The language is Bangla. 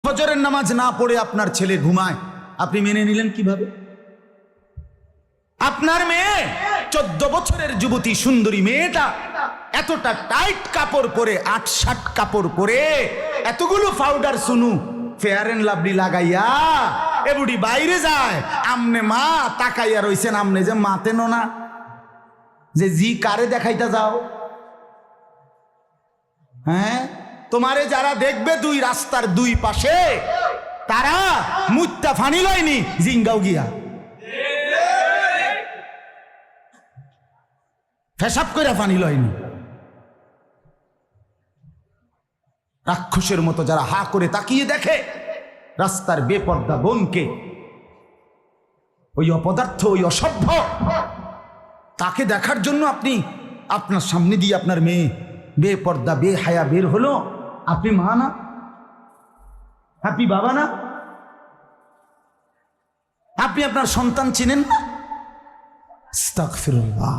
ফজরের নামাজ না পড়ে আপনার ছেলে ঘুমায়, আপনি মেনে নিলেন কিভাবে? আপনার মেয়ে 14 বছরের যুবতী সুন্দরী মেয়েটা এতটা টাইট কাপড় পরে, 8-7 কাপড় পরে, এতগুলো পাউডার সুনু ফেয়ার এন্ড লাভলি লাগাইয়া এ বুড়ি বাইরে যায়, আমনে মা তাকাইয়া রইছেন, আমনে যে মাতেন না যে জি কারে দেখাইতে যাও? হ্যাঁ, তোমারে যারা দেখবে দুই রাস্তার দুই পাশে, তারা মুত্তা ফানি লয়নি জিঙ্গাও গিয়া ফেসাব করে ফানি লয়নি। রাক্ষসের মতো যারা হা করে তাকিয়ে দেখে রাস্তার বেপর্দা বোনকে, ওই অপদার্থ, ওই অসভ্য, তাকে দেখার জন্য আপনি আপনার সামনে দিয়ে আপনার মেয়ে বেপর্দা বেহায়া বের হলো, আপনি মা না? আপনি বাবা না? আপনি আপনার সন্তান চিনেন না? আস্তাগফিরুল্লাহ।